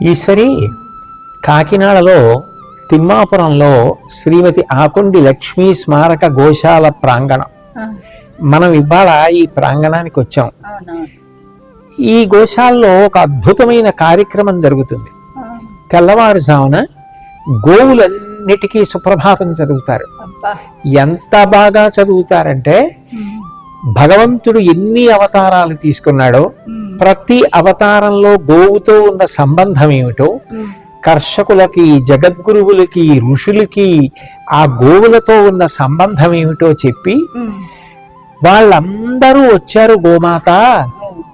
ఈశ్వరి కాకినాడలో తిమ్మాపురంలో శ్రీమతి ఆకొండి లక్ష్మీ స్మారక గోశాల ప్రాంగణం. మనం ఇవాళ ఈ ప్రాంగణానికి వచ్చాం. ఈ గోశాలలో ఒక అద్భుతమైన కార్యక్రమం జరుగుతుంది. తెల్లవారుజామున గోవులన్నిటికీ సుప్రభాతం చదువుతారు. ఎంత బాగా చదువుతారంటే భగవంతుడు ఎన్ని అవతారాలు తీసుకున్నాడో ప్రతి అవతారంలో గోవుతో ఉన్న సంబంధం ఏమిటో, కర్షకులకి, జగద్గురువులకి, ఋషులకి ఆ గోవులతో ఉన్న సంబంధం ఏమిటో చెప్పి వాళ్ళందరూ వచ్చారు, గోమాత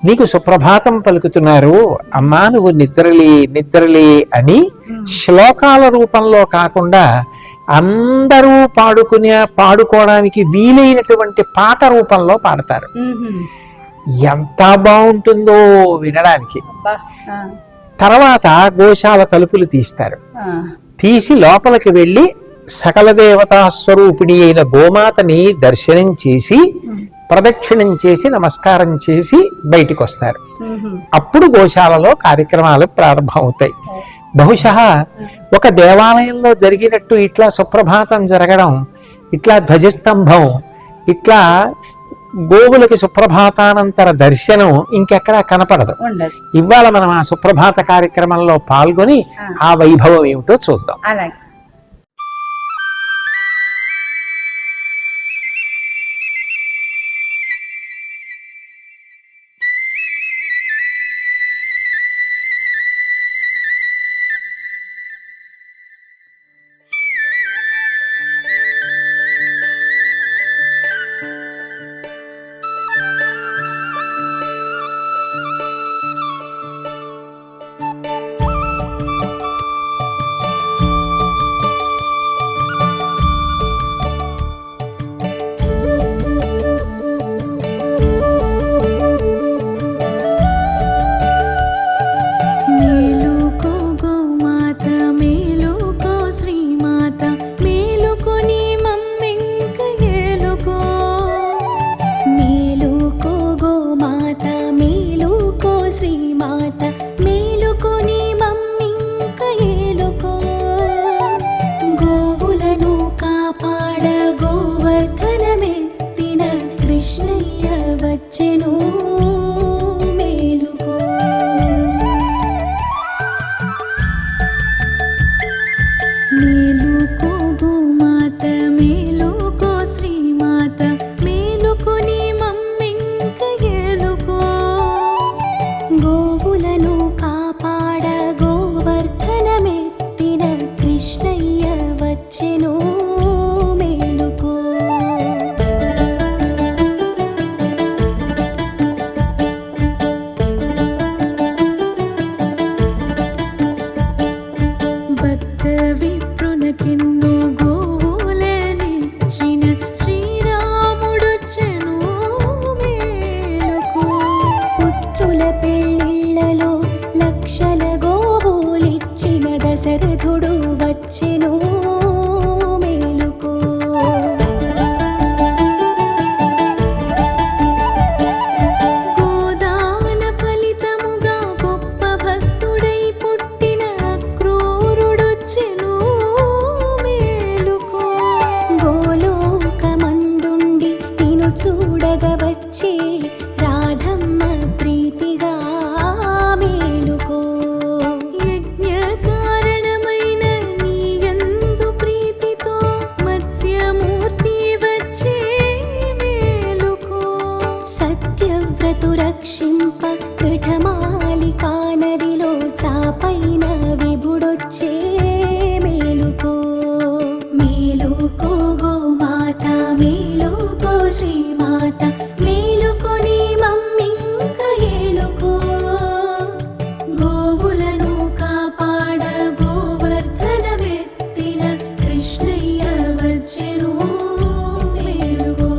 నీకు సుప్రభాతం పలుకుతున్నారు, అమ్మా నువ్వు నిద్రలే అని శ్లోకాల రూపంలో కాకుండా అందరూ పాడుకోవడానికి వీలైనటువంటి పాట రూపంలో పాడతారు. ఎంత బాగుంటుందో వినడానికి. తర్వాత గోశాల తలుపులు తీస్తారు. తీసి లోపలికి వెళ్ళి సకల దేవతా స్వరూపిణి అయిన గోమాతని దర్శనం చేసి ప్రదక్షిణం చేసి నమస్కారం చేసి బయటికి వస్తారు. అప్పుడు గోశాలలో కార్యక్రమాలు ప్రారంభమవుతాయి. బహుశా ఒక దేవాలయంలో జరిగినట్టు ఇట్లా సుప్రభాతం జరగడం, ఇట్లా ధ్వజస్తంభం, ఇట్లా గోవులకి సుప్రభాతానంతర దర్శనం ఇంకెక్కడా కనపడదు. ఇవాళ మనం ఆ సుప్రభాత కార్యక్రమంలో పాల్గొని ఆ వైభవం ఏమిటో చూద్దాం. దశరథుడు వచ్చెను మేలుకో. గోదాన ఫలితముగా గొప్ప భక్తుడై పుట్టిన అక్రూరుడొచ్చెను మేలుకో. గోలోకమందుండి నిన్ను చూడగా వచ్చే రాధమ్మ ప్రీతిగా మేలుకో. రక్షింప కఠమాలికా నదిలో చాపైన విభుడొచ్చే మేలుకో. మేలుకో గోమాత మేలుకో శ్రీమాత మేలుకొని మమ్మింక ఏలుకో. గోవులను కాపాడ గోవర్ధనమెత్తిన కృష్ణయ్య వచ్చెను మేలుకో.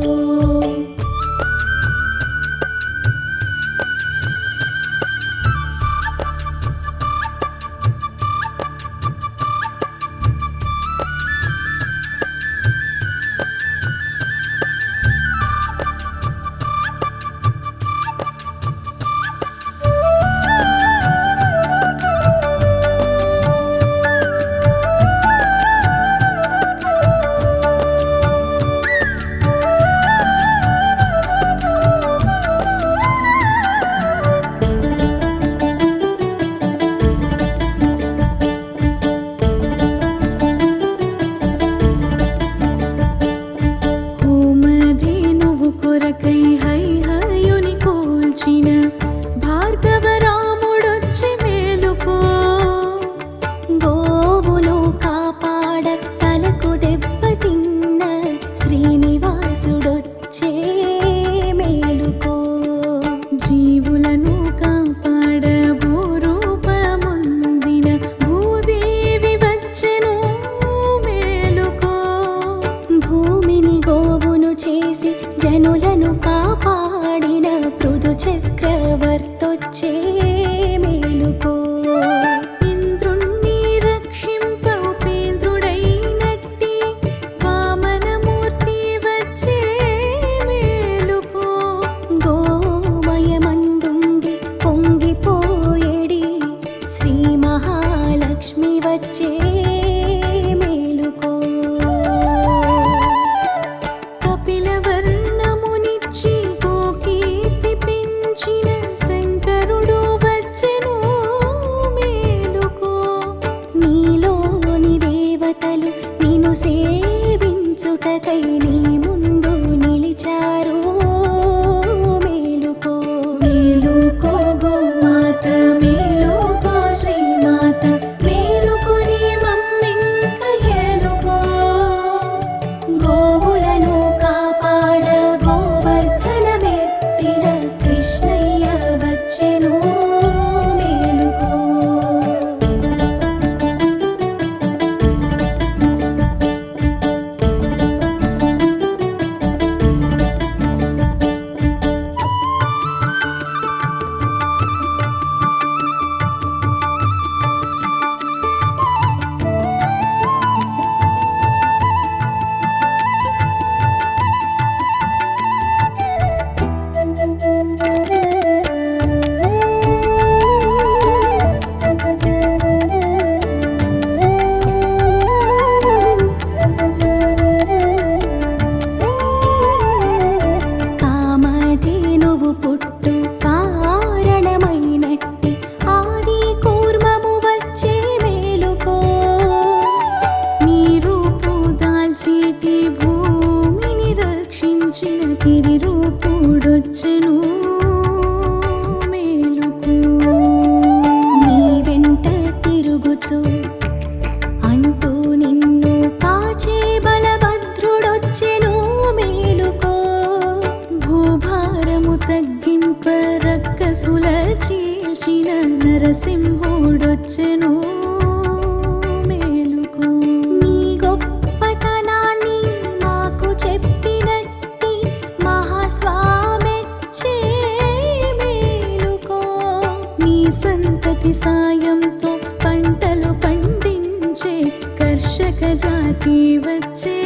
వచ్చే మేలుకో. కపిలవర్ణమునిచ్చి గోకీర్తి పెంచిన శంకరుడు వచ్చెను మేలుకో. నీలోని దేవతలు నిన్ను సేవించుటకై నీ ముందు నిలిచారు మేలుకో. మేలుకో గోమాత మేలుకో శ్రీమాత మేలుకొని మమ్మింక ఏలుకో. గోవులను కాపాడ గోవర్ధనమెత్తిన కృష్ణయ్య వచ్చెను మేలుకో. కామధేనువు పుట్టు కారణమైనట్టి ఆది కూర్మము వచ్చే మేలుకో. నీ రూపు దాల్చేటి భూమిని రక్షించిన తిరి రూపుడొచ్చెను మేలుకో. నీ వెంట తిరుగుచు అంటూ నిన్ను కాచే బలభద్రుడొచ్చెను మేలుకో. భూభారము తగ్గింప రక్కసుల చీల్చిన నరసింహుడొచ్చెను మేలుకో. నీ గొప్పతనాన్ని మాకు చెప్పినట్టి మహాస్వామెచ్చే మేలుకో. నీ సంతతి సాయంతో పంటలు పండించే కర్షక జాతి వచ్చే